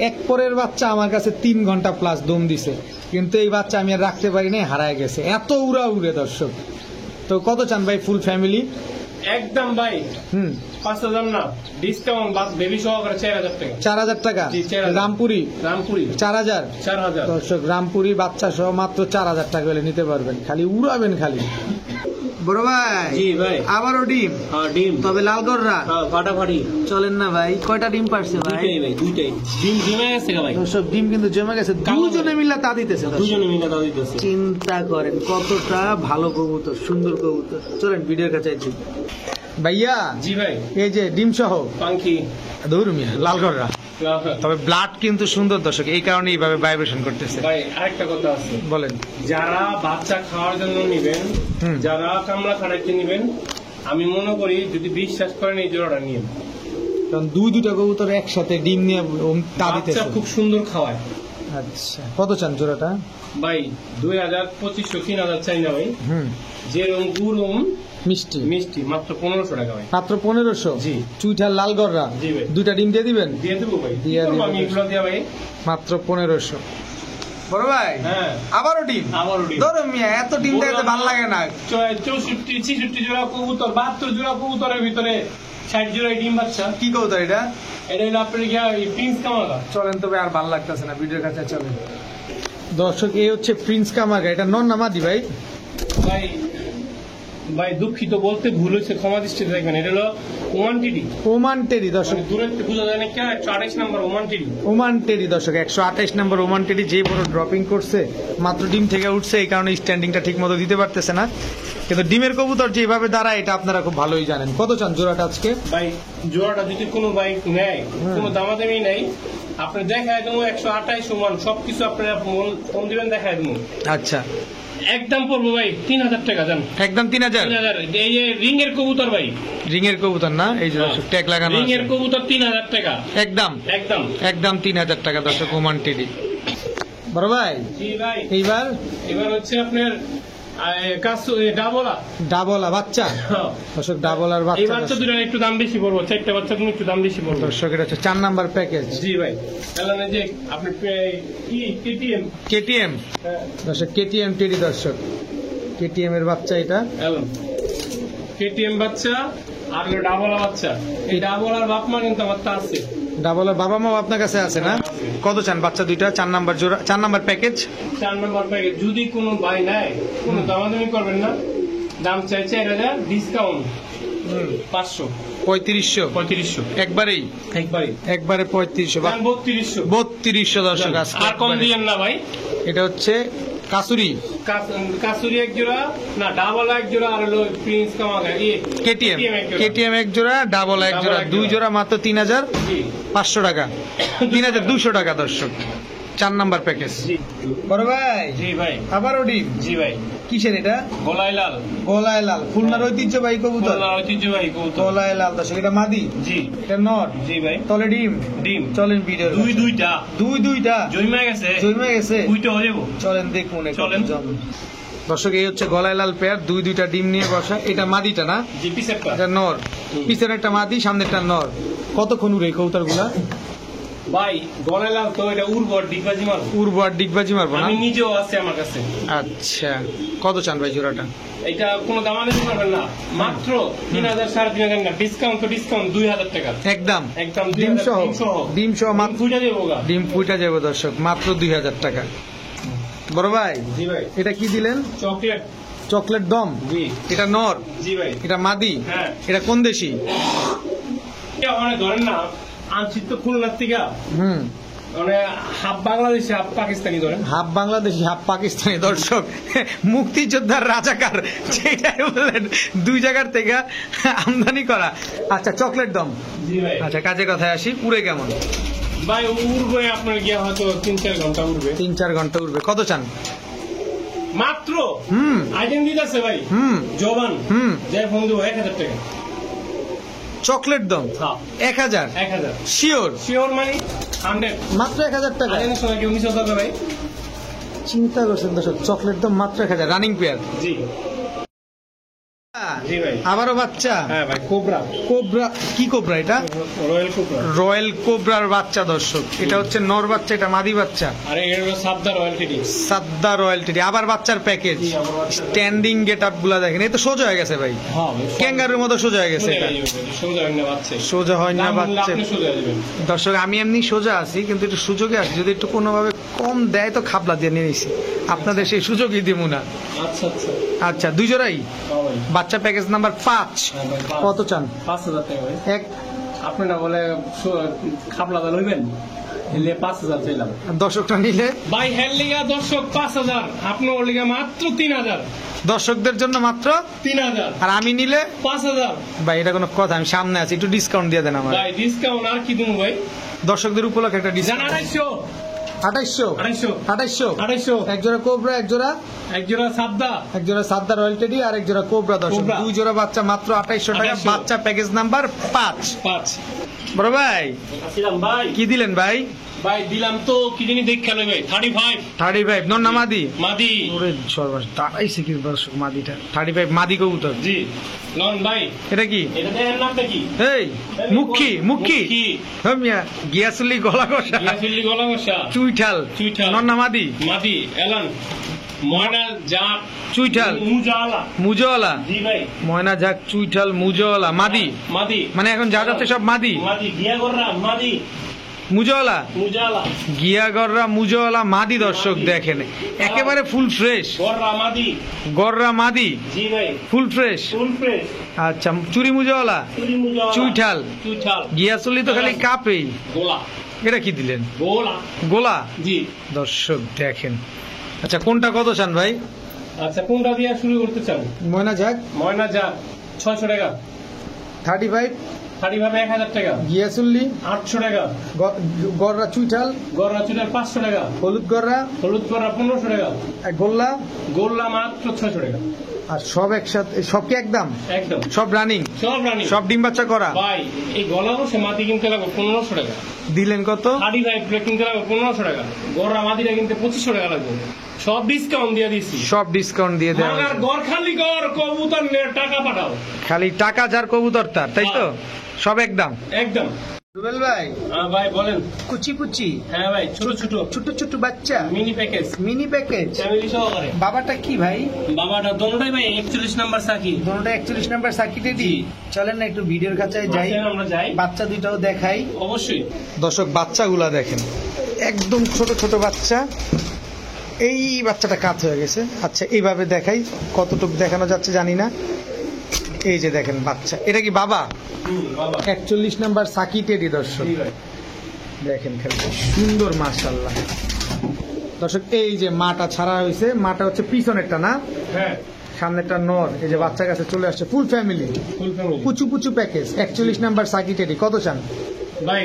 এক পরের বাচ্চা আমার কাছে 3 ঘন্টা প্লাস দম দিছে, কিন্তু এই বাচ্চা আমি আর রাখতে পারি নাই, হারায় গেছে, এত উড়া উড়ে। দর্শক তো কত চান ভাই ফুল ফ্যামিলি? একদম ভাই 5,000 না, ডিসকাউন্ট বাস বেবি সহকারে 4,000 টাকা। 4,000 টাকা? জি, 4,000 রামপুরি 4,000। দর্শক রামপুরি বাচ্চা সহ মাত্র 4,000 টাকা হলে নিতে পারবেন, খালি উড়াবেন খালি। বড় ভাই জি ভাই, আবারও ডিম? হ্যাঁ ডিম, তবে লালগড়রা ফাটাফাটি। চলেন না ভাই, কয়টা ডিম পারছে ভাই? দুইটাই ডিম জমে গেছে ভাই। দর্শক ডিম কিন্তু জমে গেছে, দুজনে মিলে তা দিতেছে। দুজনে মিলে তা দিতেছে। চিন্তা করেন কতটা ভালো কবুতর, সুন্দর কবুতর। চলেন ভিডিওর কাছে যাই। ভাইয়া জি ভাই, এই যে ডিম সহ পাঙ্কি দৌড়মিয়া লালগড়রা, তবে ব্লাড কিন্তু সুন্দর দর্শক, এই কারণে এইভাবে ভাইব্রেশন করতেছে। ভাই আরেকটা কথা আছে, বলেন। যারা বাচ্চা খাওয়ার জন্য নিবেন, যারা কামলা খাটাইতে নিবেন, আমি মনে করি যদি বিশ্বাস করেন এই জোড়াটা নিয়ে, কারণ দুইটা কবুতর একসাথে ডিম নিয়ে তা দিতেছে, খুব সুন্দর খাওয়ায়। আচ্ছা কত চান জোড়াটা? ভাই 2,000, 2,500, 3,000 চাই না ভাই। যেরকম গুরুম মিষ্টি মিষ্টি মাত্র 1,500 টাকা ভাই। মাত্র 1500? জি। চুইঠার লালগড়রা জি ভাই, দুইটা ডিম দিয়ে দিবেন? দিয়ে দেবো ভাই, দিয়ে দেবো। আমি এগুলো দিয়ে ভাই মাত্র 1500। বড় ভাই হ্যাঁ আবারও ডিম? ধরো মিয়া, এত ডিম দেখতে ভালো লাগে না। 64, 66 জোড়া কবুতর, 72 জোড়া কবুতরের ভিতরে 60 জোড়া ডিম বাচ্চা। কি কবুতর এটা? এটা হলো আপনার গিয়া প্রিন্স কামাগা। চলেন তবে আর ভালো লাগতেছে না, ভিডিওর কাছে চলেন। দর্শক এই হচ্ছে প্রিন্স কামাগা, এটা নন না মাদি ভাই? ভাই ভাই দুঃখিত বলতে ভুল হয়েছে, ক্ষমা দৃষ্টিতে দেখবেন। এটা হলো ওমান টিডি। ওমান টেরি দর্শক, দূরে বোঝা যায় না, 128 নম্বর ওমান টিডি। ওমান টেরি দর্শক, 128 নম্বর ওমান টেরি। যে বড় ড্রপিং করছে, মাত্র ডিম থেকে উঠছে, এই কারণে স্ট্যান্ডিংটা ঠিক মতো দিতে পারতেছে না, কিন্তু ডিমের কবুতর যেভাবে দাঁড়ায় এটা আপনারা খুব ভালোই জানেন। কত চান জোড়াটা আজকে? ভাই জোড়াটা যদি কোনো বাইক নেয়, কোনো দামাদামি নাই, আপনি দেখায় দেবো 128 ওমান, সবকিছু আপনারা ফোন দিবেন, দেখায় দেবো। আচ্ছা একদম পড়বো ভাই 3,000 টাকা। জান একদম 3,000? এই যে রিং এর কবুতর ভাই, রিং এর কবুতর না, এই যে দর্শক ট্যাগ লাগানো রিং আছে। এর কবুতর 3,000 টাকা একদম একদম একদম 3,000 টাকা দর্শক ওমান টেরি। বড় ভাই জি ভাই, এবার হচ্ছে আপনার ডাবলা বাচ্চা। দর্শক ডাবলার এই বাচ্চা, বাচ্চা দুটো একটু দাম বেশি পড়বো, 4টা বাচ্চা তুমি একটু দাম বেশি পড়বো। দর্শক এটা হচ্ছে 4 নাম্বার প্যাকেজ। জি ভাই, তাহলে যে আপনি কি কেটিএম কেটিএম, দর্শক কেটিএম টেরি, দর্শক কেটিএম এর বাচ্চা এটা। কেটিএম বাচ্চা আর হলো ডাবলা বাচ্চা। এই ডাবলার বাপ মা কিন্তু আমার তা আছে। ডাবলার বাবা মা আপনার কাছে আছে না? কত চান বাচ্চা দুইটা? 4 নাম্বার জোড়া, 4 নাম্বার প্যাকেজ। 4 নম্বর প্যাকেজ যদি কোনো ভাই নেয়, কোনো দামাদামি করবেন না, দাম চাই 4,000, ডিসকাউন্ট 500, 3500 একবারে 3500 বা 3200 দর্শক আজকে আর কম দিয়েন না ভাই। এটা হচ্ছে কাসুরি এক জোড়া, না ডাবল এক জোড়া, আর হলো প্রিন্স কামাগা কেটিএম এক জোড়া, ডাবল এক জোড়া, 2 জোড়া মাত্র 3,500 টাকা, 3,200 টাকা দর্শক, 4 নাম্বার প্যাকেজ। বড় ভাই জি ভাই, আবারও ডিম? জি ভাই। কিসের এটা? গলায় লাল, খুলনার ঐতিহ্যবাহী কবুতর, ঐতিহ্যবাহী কবুতর, গলায় লাল দর্শক। এটা মাদি? জি। এটা নর? জি ভাই। তলে ডিম? চলেন ভিডিও। দুইটা জন্মে গেছে, উইটা হয়ে যাবো। চলেন দেখুন, চলেন। দর্শক এই হচ্ছে গলায় লাল পেয়ার, দুইটা ডিম নিয়ে বসা। এটা মাদিটা না? জি, পিছেরটা। এটা নর, পিছের একটা মাদি, সামনেরটা নর। কতক্ষণ উড়ে কবুতর গুলা? ভাই গলায় লাল তো এটা উর্বর ডিগবাজি মারবো না? আমি নিজেও আছে আমার কাছে। আচ্ছা কত চান ভাই জোড়াটা? এটা কোনো দামাদামি করবেন না, মাত্র 3,000, 3,500 না, ডিসকাউন্ট 2,000 টাকা একদম ডিম সহ মাত্র ডিম ফুইটা যাবো দর্শক, মাত্র 2,000 টাকা। বড় ভাই জি ভাই এটা কি দিলেন? চকলেট চকলেট দম। জি এটা নর, জি ভাই এটা মাদি, হ্যাঁ। এটা কোন দেশি? মানে ধরেন না আনছি তো খুলনার থেকে হুম, মানে হাফ বাংলাদেশি হাফ পাকিস্তানি ধরেন। Half Bangladeshi half Pakistani. দর্শক, মুক্তিযোদ্ধার রাজাকার যেটাই বললেন, দুই জায়গার থেকে আমদানি করা। আচ্ছা, চকলেট দম। জি ভাই আচ্ছা, কাজে কথায় আসি, উড়ে কেমন? ভাই উড়বে আপনার গিয়ে হয়তো 3-4 ঘন্টা উড়বে। 3-4 ঘন্টা উড়বে। কত চান? মাত্র হুম আইটেম দিতেছে ভাই হুম জবান হুম। যে ফোন দেবো 1000 টাকা। চকলেট দম হ্যাঁ 1000? 1000 শিওর? শিওর মানে 100। মাত্র 1000 টাকা? আইটেমের সময় কেউ মিস হতে ভাই। চিন্তা করছেন দর্শক, চকলেট দম মাত্র 1000, রানিং পেয়ার। জি জি ভাই আবারও বাচ্চা। হ্যাঁ ভাই কোবরা কোবরা। কি কোবরা এটা? Royal cobra. রয়্যাল কোবরার বাচ্চা দর্শক। এটা হচ্ছে নর বাচ্চা, এটা মাদি বাচ্চা। আরে এর সাবদা রয়্যালটি। সাদ্দা রয়্যালটি। আবার বাচ্চার প্যাকেজ। জি, আবার বাচ্চার স্ট্যান্ডিং গেট আপ গুলা দেখেন, এই তো সোজা হয়ে গেছে ভাই, হ্যাঁ ভাই ক্যাঙ্গারুর মতো সোজা হয়ে গেছে এটা। সোজা হয় না বাচ্চা। সোজা হয় না বাচ্চা। আপনি সোজা যাবেন। দর্শক, আমি এমনি সোজা আছি, কিন্তু একটু সুযোগে আছি, যদি একটু কোনোভাবে কম দেয় তো খাবলা দিয়ে নিয়ে নিছি। আপনাদের সেই সুযোগই দিব না। আচ্ছা আচ্ছা আচ্ছা, দুই জোড়াই হ্যাঁ ভাই বাচ্চা, প্যাকেজ নাম্বার 5। হ্যাঁ ভাই, কত চান? 5000 টাকা ভাই। এক। আপনি না বলে খাপলা দা লইবেন এলে 5000 চাইলাম। দর্শকটা নিলে? ভাই হেল লিগা দর্শক 5000, আপনার লিগা মাত্র 3000। দর্শকদের জন্য মাত্র 3000 আর আমি নিলে 5000। ভাই এটা কোনো কথা? আমি সামনে আছি, একটু ডিসকাউন্ট দিয়ে দেন আমার। ভাই ডিসকাউন্ট আর কি দেবো ভাই? দর্শকদের উপলক্ষে একটা জান ডিসকাউন্ট। 250 2800। 250 এক জোড়া কোবরা, এক জোড়া এক জোড়া সাবদা, এক জোড়া সাদ্দা রয়্যাল টেডি, আর এক জোড়া কোবরা। দর্শক, কোবরা। দুই জোড়া বাচ্চা মাত্র 2800 টাকা। 2800 বাচ্চা প্যাকেজ নাম্বার 5। 5। বড় ভাই আসিলাম ভাই। কি দিলেন ভাই? ভাই দিলাম তো কি জানি দেখে লই ভাই 35 35 নন না মাদি? মাদি। ওরে সর্বনাশ, দাঁড়াইছে কি দর্শক মাদিটা? 35 মাদি কবুতর। জি নন ভাই। এটা কি? এটা দেন নামটা কি? এই মুখী মুখী হমিয়া গিয়াসুলি গলা কষা গিয়াসুল্লি গলা বসা চুইঠাল চুইঠাল। নন না মাদি? মাদি এলান ময়না জাক চুইঠাল মুজালা। মুজওয়ালা। জি ভাই ময়না ঝাক চুইঠাল মুজওয়ালা মাদি। মাদি মানে এখন যা যাচ্ছে সব মাদি। মাদি গিয়া গররা মাদি মুজওয়ালা মুজালা গিয়াগররা মুজওয়ালা মাদি। দর্শক দেখেন, একেবারে ফুল ফ্রেশ গররা মাদি। গররা মাদি, জি ভাই ফুল ফ্রেশ। ফুল ফ্রেশ আচ্ছা, চুরি মুজওয়ালা চুরি মুজালা চুইঠাল। চুইঠাল গিয়াসুলি তো খালি কাপেই। গোলা এটা কি দিলেন? গোলা। গোলা। জি দর্শক দেখেন। আচ্ছা, কোনটা কত চান ভাই? আচ্ছা কোনটা দিয়ে শুরু করতে চান? ময়না ঝাক ময়না জাক 600 টাকা। 35, 35 1000 টাকা। গিয়াসুল্লি 800 টাকা। গররা চুইঠাল, গররা চুটার 500 টাকা। হলুদ গররা, হলুদ গররা 1500 টাকা। গোল্লা। গোল্লা মাত্র 600 টাকা। আর সব একসাথে, সব কি একদম? একদম সব রানিং, সব রানি। সব ডিম বাচ্চা করা। ভাই এই গলা বসে মাটি কিনতে লাগবে 1500 টাকা। দিলেন কত? 35 প্লেট কিনতে লাগবে 1500 টাকা। গররা মাটিটা কিনতে 2500 টাকা লাগবে। সব ডিসকাউন্ট দিয়ে দিচ্ছি। সব ডিসকাউন্ট দিয়ে দেওয়া মাগার হয়েছে। গড় খালি গড় কবুতর নিয়ে টাকা পাঠাও। খালি টাকা যার কবুতর তার, তাই তো? সব একদম। একদম। রুবেল ভাই, ভাই বলেন। কুচি কুচি হ্যাঁ ভাই ছোট ছোট ছোট ছোট বাচ্চা, mini package mini package. Family সহকারে। বাবাটা কি ভাই? বাবাটা দোনোটাই ভাই 41 নাম্বার সাকি। দুটোটা 41 নাম্বার সার্কিটে দি। জি। চলেন না একটু ভিডিওর কাছে যাই, আসেন, আমরা যাই। বাচ্চা দুইটাও দেখাই। অবশ্যই। দর্শক, বাচ্চাগুলা দেখেন, একদম ছোট ছোট বাচ্চা। এই বাচ্চাটা কাত হয়ে গেছে। আচ্ছা, এইভাবে দেখাই, কতটুকু দেখানো যাচ্ছে জানি না। এই যে দেখেন বাচ্চা, এটা কি বাবা? বাবা 41 নাম্বার সাকি টেডি। দর্শক জি ভাই। দেখেন খালি সুন্দর, মাশাআল্লাহ। দর্শক, এই যে মাটা ছাড়া হয়েছে, মাটা হচ্ছে পিছনেরটা না, হ্যাঁ সামনেরটা নর। এই যে বাচ্চা কাছে চলে আসছে, ফুল ফ্যামিলি, ফুল ফ্যামিলি। কুচু কুচু প্যাকেজ। 41 number Psaki teddy. কত চান? ভাই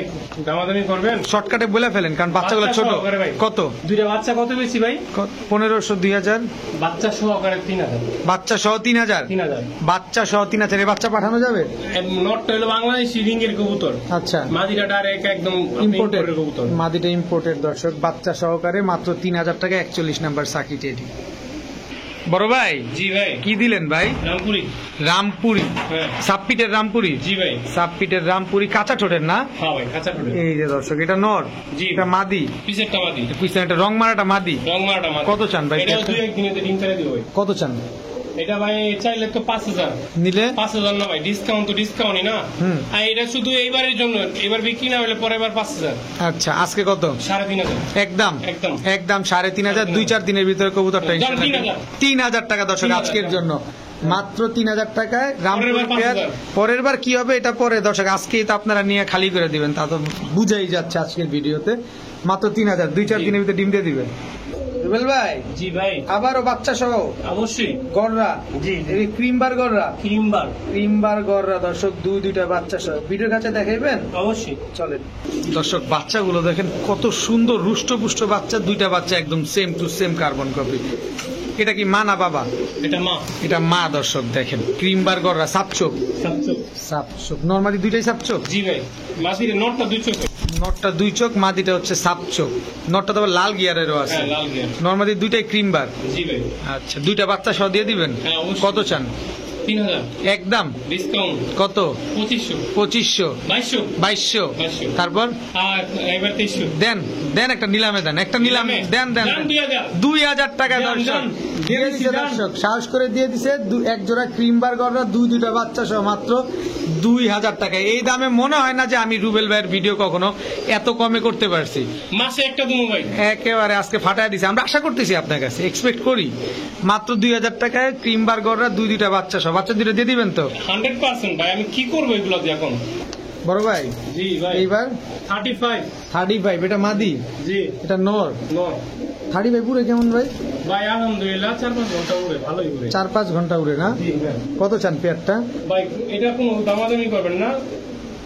দামাদামি করবেন? শর্টকাটে বলে ফেলেন, কারণ বাচ্চাগুলো বাচ্চা ছোট। সহকারে ভাই। কত? দুইটা বাচ্চা কত বেশি ভাই? 1500, 2000। বাচ্চা সহকারে 3000। বাচ্চা সহ 3000। 3000। বাচ্চা সহ 3000। এই বাচ্চা পাঠানো যাবে? নটটা হলো বাংলাদেশি রিঙ্গের কবুতর। আচ্ছা, মাদিটা ডাইরেক্ট একদম ইম্পোর্টেড ইম্পোর্টেড কবুতর। মাদিটা ইম্পোর্টেড। দর্শক, বাচ্চা সহকারে মাত্র 3000 টাকা 41 নাম্বার সাকি টেডি। বড় ভাই জি ভাই। কি দিলেন ভাই? রামপুরি। রামপুরি, হ্যাঁ সাপপিটের রামপুরি। জি ভাই। সাপপিটের রামপুরি, কাঁচা ঠোঁটের না? হ্যাঁ ভাই কাঁচা ঠোঁটে। এই যে দর্শক, এটা নর, জি। এটা মাদি, পিছেরটা মাদি। পিছনে একটা রং মারাটা মাদি। রং মারাটা মাদি। কত চান ভাই? এটাও দুই এক দিনে ডিম ছেড়ে দিব ভাই। কত চান? এটা ভাই চাইলে তো 5000 নিলে 5000 না ভাই, ডিসকাউন্ট তো ডিসকাউন্টই না। আর এটা শুধু এইবারের জন্য, এবার বিক্রি না হলে পরে এবার 5000। আচ্ছা আজকে কত? 3500। একদম একদম। একদম 3500, 2-4 দিনের ভিতরে কবুতরটা ইনশাআল্লাহ 3000 টাকা দর্শক 3000 আজকের জন্য, মাত্র 3000 টাকায় পরের রামপুর বার পেঁয়াজ। 5000 পরের বার কি হবে এটা পরে দর্শক, আজকেই তো আপনারা নিয়ে খালি করে দিবেন, তা তো বুঝাই যাচ্ছে আজকের ভিডিওতে। মাত্র 3000, 2-4 দিনের ভিতরে ডিম দিয়ে দিবেন। রুবেল ভাই, জি ভাই, আবারও বাচ্চা সহ অবশ্যই। গররা, জি এই ক্রিমবার গররা, ক্রিমবার, ক্রিমবার গররা দর্শক, দুইটা বাচ্চা সহ ভিডিওর কাছে দেখাইবেন। অবশ্যই চলেন দর্শক, বাচ্চাগুলো দেখেন কত সুন্দর, রুষ্টপুষ্ট বাচ্চা, দুইটা বাচ্চা একদম same to same carbon copy. এটা কি মা না বাবা? এটা মা। এটা মা দর্শক, দেখেন ক্রিমবার গররা, সাপচোক। 700। সাপচোক নরমালি দুইটাই সাপচোক। জি ভাই, মাসির নটটা 200। নটটা 2 চোখ, মাদিটা হচ্ছে সাপচোক। নটটা তো আবার লাল গিয়ারেরও আছে। হ্যাঁ, লাল গিয়ার। নরমালি দুইটাই ক্রিমবার। জি ভাই। আচ্ছা, দুইটা বাচ্চা সহ দিয়ে দিবেন। হ্যাঁ, অবশ্যই। কত চান? 3000 একদম। ডিসকাউন্ট কত? 2500, 2500, 2200, 2200। তারপর আর এবার 2300। দেন দেন, একটা নিলামে দেন, একটা নিলামে দেন দেন। 2000। 2000 টাকা দেন, দর্শক দেন। দিয়ে দিছে দেন। দর্শক, সাহস করে দিয়ে দিছে। এক জোড়া ক্রিমবার গররা, দুইটা বাচ্চা সহ মাত্র 2000 টাকা। এই দামে মনে হয় না যে আমি রুবেল ভাইয়ের ভিডিও কখনো এত কমে করতে পারছি। মাসে একটা দুমো ভাই। একেবারে আজকে ফাটায় দিছে, আমরা আশা করতেছি আপনার কাছে, এক্সপেক্ট করি। মাত্র 2000 টাকায় ক্রিমবার গররা, দুইটা বাচ্চা সহ। বাচ্চা দুটো দিয়ে দিবেন তো? 100% ভাই, আমি কি করবো এগুলো দিয়ে এখন? বড় ভাই, জি ভাই। এইবার 35। 35, এটা মাদি, জি এটা নর। নো 35 পুরে কেমন ভাই? ভাই আলহামদুলিল্লাহ 4-5 ঘন্টা উড়ে, ভালোই উড়ে। 4-5 ঘন্টা উড়ে না? জি ভাই। কত চান পেয়ারটা? ভাই এটা কোনো দামাদামি করবেন না,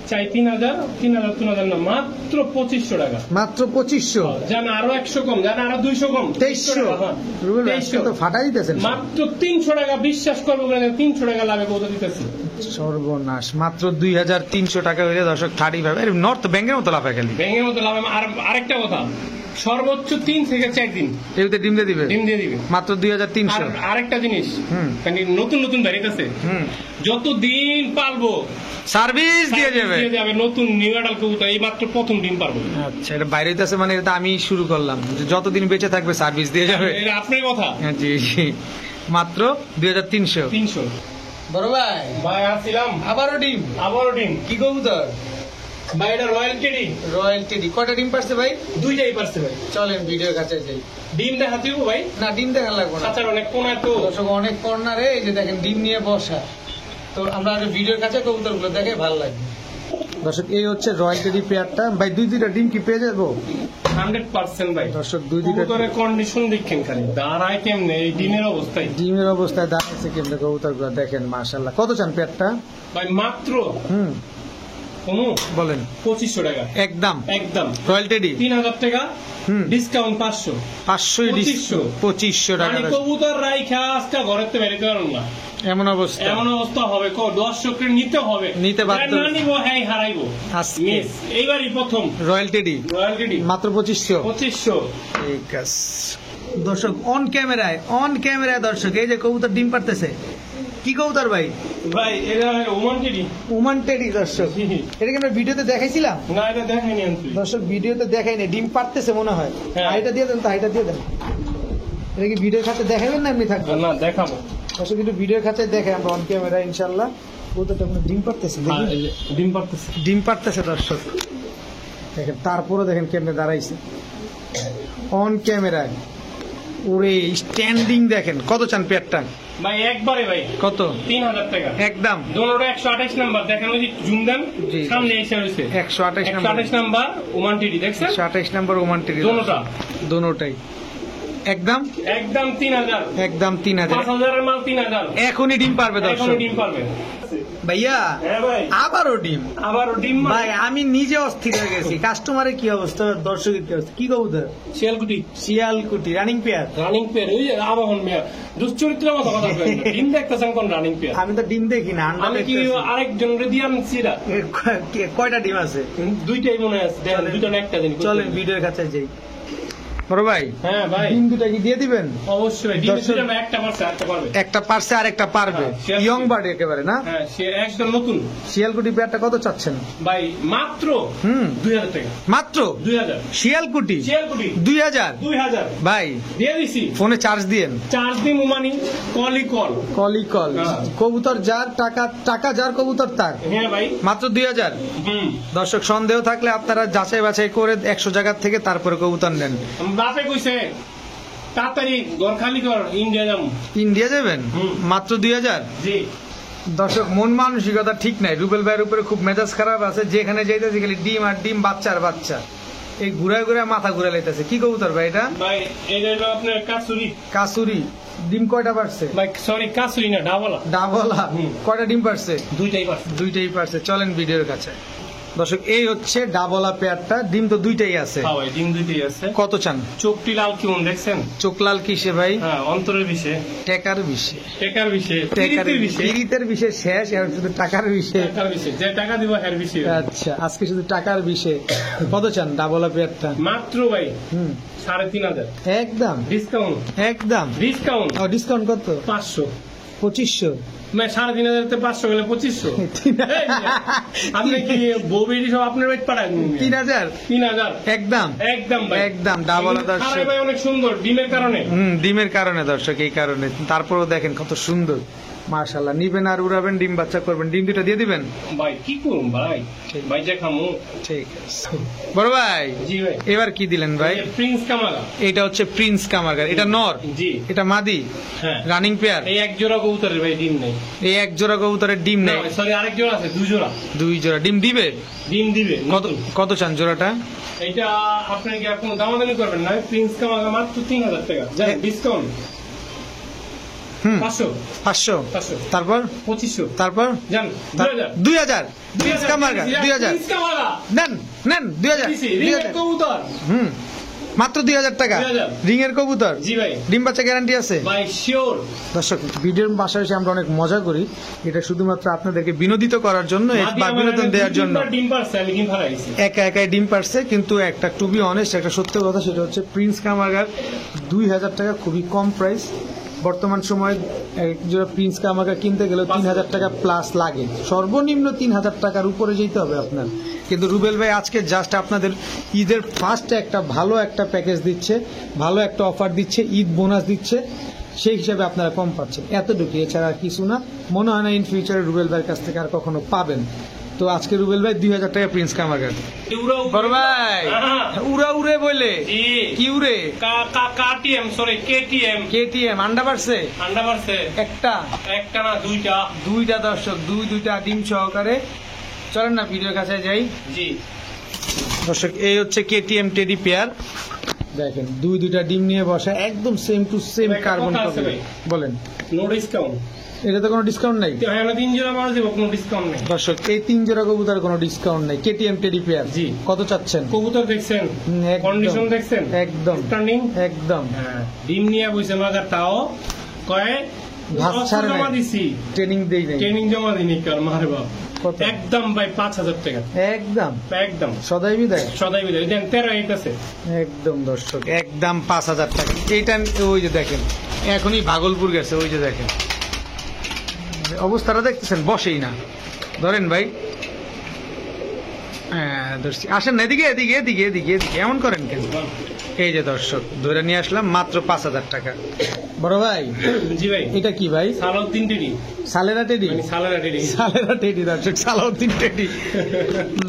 চাই 3000, 3000 না, মাত্র 2500 টাকা। মাত্র 2500? জান আরো 100 কম, জান আরো 200 কম, 2300? রুবেল ভাই, আজকে তো ফাটাই দিতেছেন। মাত্র 300 টাকা, বিশ্বাস করবো না, 300 টাকা লাভে কত দিতেছি। সর্বনাশ, মাত্র 2300 টাকা হইলে দর্শক 35। নর্থ ব্যাংকের মতো লাফা খালি। ভেঙে মতো লাভে। আর আরেকটা কথা, সর্বোচ্চ 3 থেকে 4 দিন এতে ডিম দিয়ে দিবে ডিম দিয়ে দিবে। মাত্র 2300। আর আরেকটা জিনিস, হুম। মানে নতুন নতুন ভ্যারিয়েন্ট যত দিন পালবো সার্ভিস দিয়ে যাবে। দিয়ে যাবে নতুন নিউ অ্যাডাল কবুতর, এই মাত্র প্রথম ডিম পারবো। আচ্ছা, এটা বাইরে আছে মানে, এটা আমি শুরু করলাম যে যতদিন বেঁচে থাকবে সার্ভিস দিয়ে যাবে। এটা আপনার কথা। হ্যাঁ, জি জি, মাত্র 2300। 300 বড় ভাই, ভাই আসছিলাম আবারও ডিম। আবারও ডিম। কি কবুতর? ভাই এটা রয়্যাল টেডি। Royal teddy. কয়টা ডিম পারছে ভাই? দুইটাই পারছে ভাই। চলেন ভিডিওর কাছে যাই। ডিম দেখাতে হবে ভাই? না, ডিম দেখা লাগবে না। চাচার অনেক কোনায় তো। দর্শক অনেক কর্নারে, এই যে দেখেন ডিম নিয়ে বসা। তো আমরা আগে ভিডিওর কাছে কবুতরগুলো দেখে ভালো লাগবে। দর্শক, এই হচ্ছে রয়্যাল টেডি পেয়ারটা। ভাই দুইটা ডিম কি পেয়ে যাবো? 100% ভাই। দর্শক, দুইটা কবুতরের কন্ডিশন দেখেন খালি, দাঁড়ায় কেমনে এই ডিমের অবস্থায়। ডিমের অবস্থায় দাঁড়াচ্ছে কেমনে কবুতরগুলো দেখেন, মাশাআল্লাহ। কত চান পেয়ারটা? ভাই মাত্র হুম, কোনো বলেন। 2500 টাকা একদম একদম। রয়্যাল টেডি 3000 টাকা হুম। ডিসকাউন্ট 500। 2500 টাকা। মানে কবুতর রাইখা আজকে ঘরের থেকে বেরোতে পারুন না, এমন অবস্থা। এমন অবস্থা হবে। দর্শকের নিতে হবে, নিতে বাধ্য। যারা না নিব হ্যাঁ হারাইবো আজকে মিস। এইবারই প্রথম রয়্যাল টেডি রয়্যাল টেডি মাত্র 2500। 2500। ঠিক আছে দর্শক, অন ক্যামেরায় দর্শক, এই যে কবুতর ডিম পারতেছে। কি কবুতর ভাই? ভাই এটা ওমান টেডি। ওমান টেডি দর্শক। এটা কি আমরা ভিডিওতে দেখাইছিলাম? না, এটা দেখাইনি আমি। দর্শক, ভিডিওতে দেখাইনি, ডিম পারতেছে মনে হয়। হ্যাঁ। এটা দিয়ে দেন তো, এটা দিয়ে দেন। এটা কি ভিডিওর খাতে দেখাবেন না এমনি থাকবে? না, দেখাবো। দর্শক, কিন্তু ভিডিওর খাতে দেখে আমরা অন ক্যামেরা ইনশাল্লাহ। কবুতরটা কোনো ডিম পারতেছে, দেখি। এই যে ডিম পারতেছে। ডিম পারতেছে দর্শক, দেখেন। তারপরে দেখেন কেমনে দাঁড়াইছে অন ক্যামেরায়। ওরে স্ট্যান্ডিং দেখেন। কত চান পেয়ারটা? ভাই একবারে ভাই কত? 3000 টাকা একদম। দোনোটা 128 নাম্বার দেখেন, ওই যে জুম দেন, জি। সামনে এসে রয়েছে 128 নাম্বার। 128 নাম্বার ওমান টেডি দেখছেন? 128 নাম্বার ওমান টেডি। দোনোটা দোনোটাই একদম একদম 3000। একদম 3000। 5000 এর মাল 3000। এখনই ডিম পারবে এখন দর্শক। ডিম পারবে ভাইয়া হ্যাঁ ভাই। আবারও ডিম। আবার ডিম ভাই আমি নিজে অস্থির হয়ে গেছি। কাস্টমারের কি অবস্থা, দর্শকের কি অবস্থা? কি কবুতর? শিয়ালকুটি। শিয়ালকুটি রানিং পেয়ার। রানিং পেয়ার, ওই যে আবাহন মেয়া দুশ্চরিত্রের মতো কথা বলেন। ডিম দেখতেছেন কোন রানিং পেয়ার? আমি তো ডিম দেখি না, আন্ডা আমি কি দেখতেছি। আরেকজনের দিয়ে আনছি না? কয়টা ডিম আছে? দুইটাই মনে আছে, দেখেন দুইটা না একটা দিন। চলেন ভিডিওর কাছে যাই। বড় ভাই হ্যাঁ ভাই, ডিম দুটা কি দিয়ে দিবেন? অবশ্যই ডিম দর্শক- দুটো একটা পারছে একটা পারবে। একটা পারছে আর একটা পারবে, হ্যাঁ, শিয়াল ইয়ং কুটি। বার্ড একেবারে না? হ্যাঁ, সে একদম নতুন শিয়ালকুটি পেয়ারটা কত চাচ্ছেন? ভাই, মাত্র 2000 টাকা। মাত্র 2000 শিয়ালকুটি শিয়ালকুটি 2000। 2000 ভাই দিয়ে দিছি। ফোনে চার্জ দিয়েন, চার্জ দিন মানি কলই কল। কলি কল, হ্যাঁ। কবুতর যার টাকা, টাকা যার কবুতর তার। হ্যাঁ ভাই, মাত্র 2000। হুম, দর্শক সন্দেহ থাকলে আপনারা যাচাই বাছাই করে 100 জায়গা থেকে তারপরে কবুতর নেন। বাপে কইছে তাড়াতাড়ি ঘর খালি কর, ইন্ডিয়া যাম। ইন্ডিয়া যাবেন? হুম। মাত্র 2000। জি দর্শক মন মানসিকতা ঠিক নাই, রুবেল ভাইয়ের উপরে খুব মেজাজ খারাপ আছে, যেখানে যাইতেছে খালি ডিম আর ডিম, বাচ্চা আর বাচ্চা, এই ঘুরায় ঘুরায় মাথা ঘুরে লাইতেছে। কি কবুতর ভাই এটা? ভাই, এটা হলো আপনার কাসুরি। কাসুরি। ডিম কয়টা পারছে? ভাই সরি, কাসুরি না, ডাবলা। ডাবলা। হুম। কয়টা ডিম পারছে? দুইটাই পারছে। দুইটাই পারছে। চলেন ভিডিওর কাছে। দর্শক এই হচ্ছে ডাবলা পেয়ারটা, ডিম তো দুইটাই আছে। হ্যাঁ ভাই, ডিম দুইটাই আছে। কত চান? চোখটি লাল কেমন দেখছেন? চোখলাল কিসে ভাই? হ্যাঁ, অন্তরের বিষে, টেকার বিষে, টেকার বিষে, টেকার প্রীতির বিষে, পিরিতের বিষে শেষ, এখন শুধু টাকার বিষে। টাকার বিষে, যে টাকা দিব এর বিষে। আচ্ছা, আজকে শুধু টাকার বিষে। কত চান ডাবলা পেয়ারটা? মাত্র ভাই 3500 একদম ডিসকাউন্ট। একদম। ডিসকাউন্ট ডিসকাউন্ট কত? 500। 2500। মানে 3500 তে 500 গেলে 2500। এই মিয়া, আপনি কি বউবেরি সব আপনার বাড়ি পাঠান? 3000। 3000 একদম একদম ভাই, একদম ডাবল খারাপ দর্শক। ভাই, অনেক সুন্দর ডিমের কারণে। ডিমের কারণে দর্শক, এই কারণে। তারপরেও দেখেন কত সুন্দর, মাশাআল্লাহ। নিবেন আর উড়াবেন, ডিম বাচ্চা করবেন, ডিম দুটা দিয়ে দিবেন। ভাই কি করুন ভাই, ভাই যা খামু। ঠিক আছে বড় ভাই। জি ভাই, এবার কি দিলেন ভাই? এই যে প্রিন্স কামাগা। এটা হচ্ছে প্রিন্স কামারগার, এটা নর, জি এটা মাদি, হ্যাঁ, রানিং পেয়ার। এই এক জোড়া কবুতরের ভাই ডিম নেই। এই এক জোড়া কবুতরের ডিম নেই, সরি আরেক জোড়া আছে, দুই জোড়া 2 জোড়া ডিম দিবে। ডিম দিবে। কত কত চান জোড়াটা? এটা আপনি কি কোনো দামাদামি করবেন না? প্রিন্স কামাগা মাত্র 3000 টাকা, জান ডিসকাউন্ট। 500 500। 500 তারপর 2500 তারপর জান 2000 2000 প্রিন্স কামারগার 2000 প্রিন্স কামাগা নেন নেন 2000 রিং কবুতর। মাত্র 2000 টাকা 2000 রিং এর কবুতর। জি ভাই, ডিম বাচ্চা গ্যারান্টি আছে ভাই শিওর। দর্শক ভিডিওর পাশাপাশি আমরা অনেক মজা করি, এটা শুধুমাত্র আপনাদেরকে বিনোদিত করার জন্য বা বিনোদন দেওয়ার জন্য। ডিম পারছে, আমি ডিম হারাইছি। একা একাই ডিম পারছে, কিন্তু একটা টু বি অনেস্ট একটা সত্য কথা, সেটা হচ্ছে প্রিন্স কামারগার 2000 টাকা খুবই কম প্রাইস। বর্তমান সময়ে এক জোড়া প্রিন্স কামারগার কিনতে গেলে 3000 টাকা প্লাস লাগে, সর্বনিম্ন 3000 টাকার উপরে যেতে হবে আপনার। কিন্তু রুবেল ভাই আজকে জাস্ট আপনাদের ঈদের ফার্স্ট একটা ভালো একটা প্যাকেজ দিচ্ছে, ভালো একটা অফার দিচ্ছে, ঈদ বোনাস দিচ্ছে, সেই হিসাবে আপনারা কম পাচ্ছেন। এতটুকু, এছাড়া আর কিছু না। মনে হয় না ইন ফিউচারে রুবেল ভাইয়ের কাছ থেকে আর কখনো পাবেন। তো আজকে রুবেল ভাই 2000 টাকা প্রিন্স কামারগার। বড় ভাই উড়া উড়ে বলে কি উড়ে? KTM সরি KTM কেটিএম আন্ডা পারছে আন্ডা পারছে একটা একটা না দুইটা। দুইটা দর্শক, দুইটা ডিম সহকারে। চলেন না ভিডিও কাছে যাই। জি দর্শক এই হচ্ছে কেটিএম টেডি পেয়ার, দেখেন দুইটা ডিম নিয়ে বসা, একদম সেম টু সেম ভাই, একটা কার্বন কথা আছে কপি। ভাই। বলেন, নো ডিসকাউন্ট। এটাতে কোনো ডিসকাউন্ট নাই আমরা 3 জোড়া মাল দেব, কোনো ডিসকাউন্ট নেই। দর্শক। এই 3 জোড়া কবুতর কোনো ডিসকাউন্ট নাই। কেটিএম টেডি পেয়ার জি। কত চাচ্ছেন? কবুতর দেখছেন, একদম। কন্ডিশন দেখছেন, একদম স্ট্যান্ডিং একদম। হ্যাঁ, ডিম নিয়ে বসে মাগার তাও কয় ভাত ছাড়ে জমা নাই, দিছি, ট্রেনিং দেই নাই। ট্রেনিং জমা দিনি কার মারে বাপ। কত? একদম ভাই 5000 টাকা, একদম একদম সদাই বিদায়। সদাই বিদায় দেন 13 আছে। একদম দর্শক, একদম 5000 টাকা। এইটা ওই যে দেখেন এখনই ভাগলপুর গেছে, ওই যে দেখেন অবস্থাটা দেখতেছেন, বসেই না। ধরেন ভাই, হ্যাঁ ধরছি। আসেন না এদিকে এদিকে এদিকে এদিকে এদিকে, এমন করেন কেন? এই যে দর্শক ধরে নিয়ে আসলাম মাত্র 5000 টাকা। বড় ভাই জি ভাই, এটা কি ভাই? সালাউদ্দিন টেডি, সালেরা টেডি? মানে সালারা টেডি। সালেরা টেডি দর্শক, সালাউদ্দিন টেডি।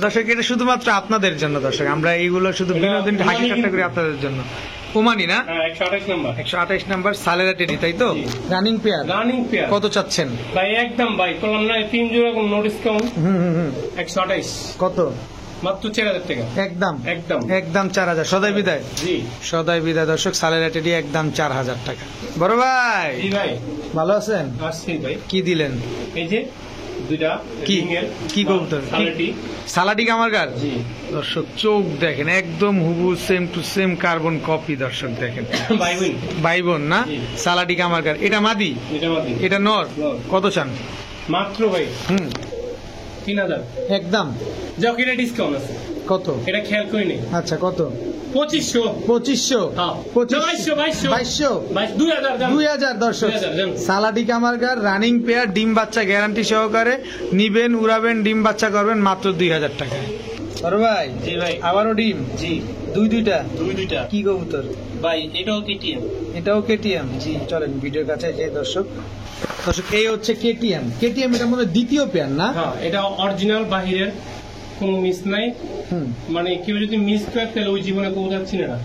দর্শক এটা শুধুমাত্র আপনাদের জন্য দর্শক, আমরা এইগুলো শুধু বিনোদন হাসি ঠাট্টা করি আপনাদের জন্য। ওমানি না? হ্যাঁ 128 নাম্বার। 128 নাম্বার সালেরা টেডি, তাই তো? জি। রানিং পেয়ার রানিং পেয়ার কত চাচ্ছেন? ভাই একদম ভাই করলাম না 3 জোড়া কোনো নো ডিসকাউন্ট। হুম 128 কত? মাত্র 4000 টাকা। একদম একদম একদম 4000। সদাই বিদায়, জি সদাই বিদায় দর্শক। সালেরা টেডি একদম 4000 টাকা। বড় ভাই জি ভাই, ভালো আছেন? আসছি ভাই। কি দিলেন? এই যে দুইটা কি? রিংয়ের কি কবুতর? সালাটি। সালাটি কামারগার। জি দর্শক চোখ দেখেন, একদম হুবু same to same carbon copy. দর্শক দেখেন, ভাই বোন ভাই বোন না? জি। সালাটি কামারগার। এটা মাদি, এটা মাদি, এটা নর। নর। কত চান? মাত্র ভাই হুম 3000। একদম যাও কিনা ডিসকাউন্ট আছে। কত? এটা খেয়াল করি নেই। আচ্ছা কত? 2500। 2500 হ্যাঁ। 2200 2000 2000 দর্শক 2000 জান। সালাডি কামারগার রানিং পেয়ার ডিম বাচ্চা গ্যারান্টি সহকারে নিবেন, উড়াবেন, ডিম বাচ্চা করবেন মাত্র 2000 টাকায়। বড় ভাই জি ভাই। আবারও ডিম জি, দুইটা দুইটা কি কবুতর? ভাই, এটাও কেটিএম। এটাও কেটিএম। জি চলেন ভিডিওর কাছে যে দর্শক এই হচ্ছে কেটিএম। কেটিএম এটা মনে হয় দ্বিতীয় পেয়ার না? হ্যাঁ, এটা অরিজিনাল বাহিরের, কোনো মিস নাই। হুম মানে কেউ যদি মিস করে তাহলে ওই জীবনে কবুতর চিনে না।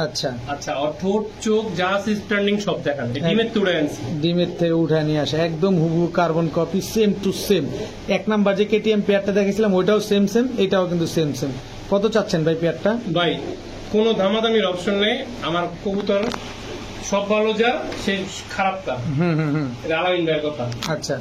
আচ্ছা আচ্ছা, আর ঠোঁট, চোখ, যা স্ট্যান্ডিং সব দেখান। ডিমের তুড়ে আনছি। ডিমের থেকে উঠায় নিয়ে আসে একদম হুবহু carbon copy, same to same. এক নাম্বার যে কেটিএম পেয়ারটা দেখেছিলাম ওইটাও সেম সেম, এটাও কিন্তু সেম সেম। কত চাচ্ছেন ভাই পেয়ারটা? ভাই, কোনো দামাদামির অপশন নেই। আমার কবুতর সব ভালো, যা সে খারাপ তা। হুম হুম হুম এটা আলামিন ভাইয়ের কথা। আচ্ছা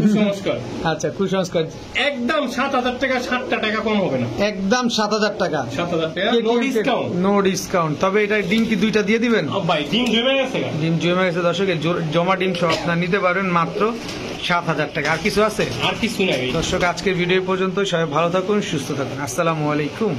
কুসংস্কার। আচ্ছা কুসংস্কার। একদম 7000 টাকা, 7টা টাকা কম হবে না। একদম 7000 টাকা 7000 টাকা, নো ডিসকাউন্ট। No discount. তবে এটা ডিম কি দুইটা দিয়ে দিবেন? ভাই, ডিম জমে গেছে গা। ডিম জমে গেছে দর্শক, এই জমা ডিম সহ আপনার নিতে পারবেন মাত্র 7000 টাকা। আর কিছু আছে? আর কিছু নাই। দর্শক আজকের ভিডিও পর্যন্ত, সবাই ভালো থাকুন, সুস্থ থাকুন, আসসালামু আলাইকুম।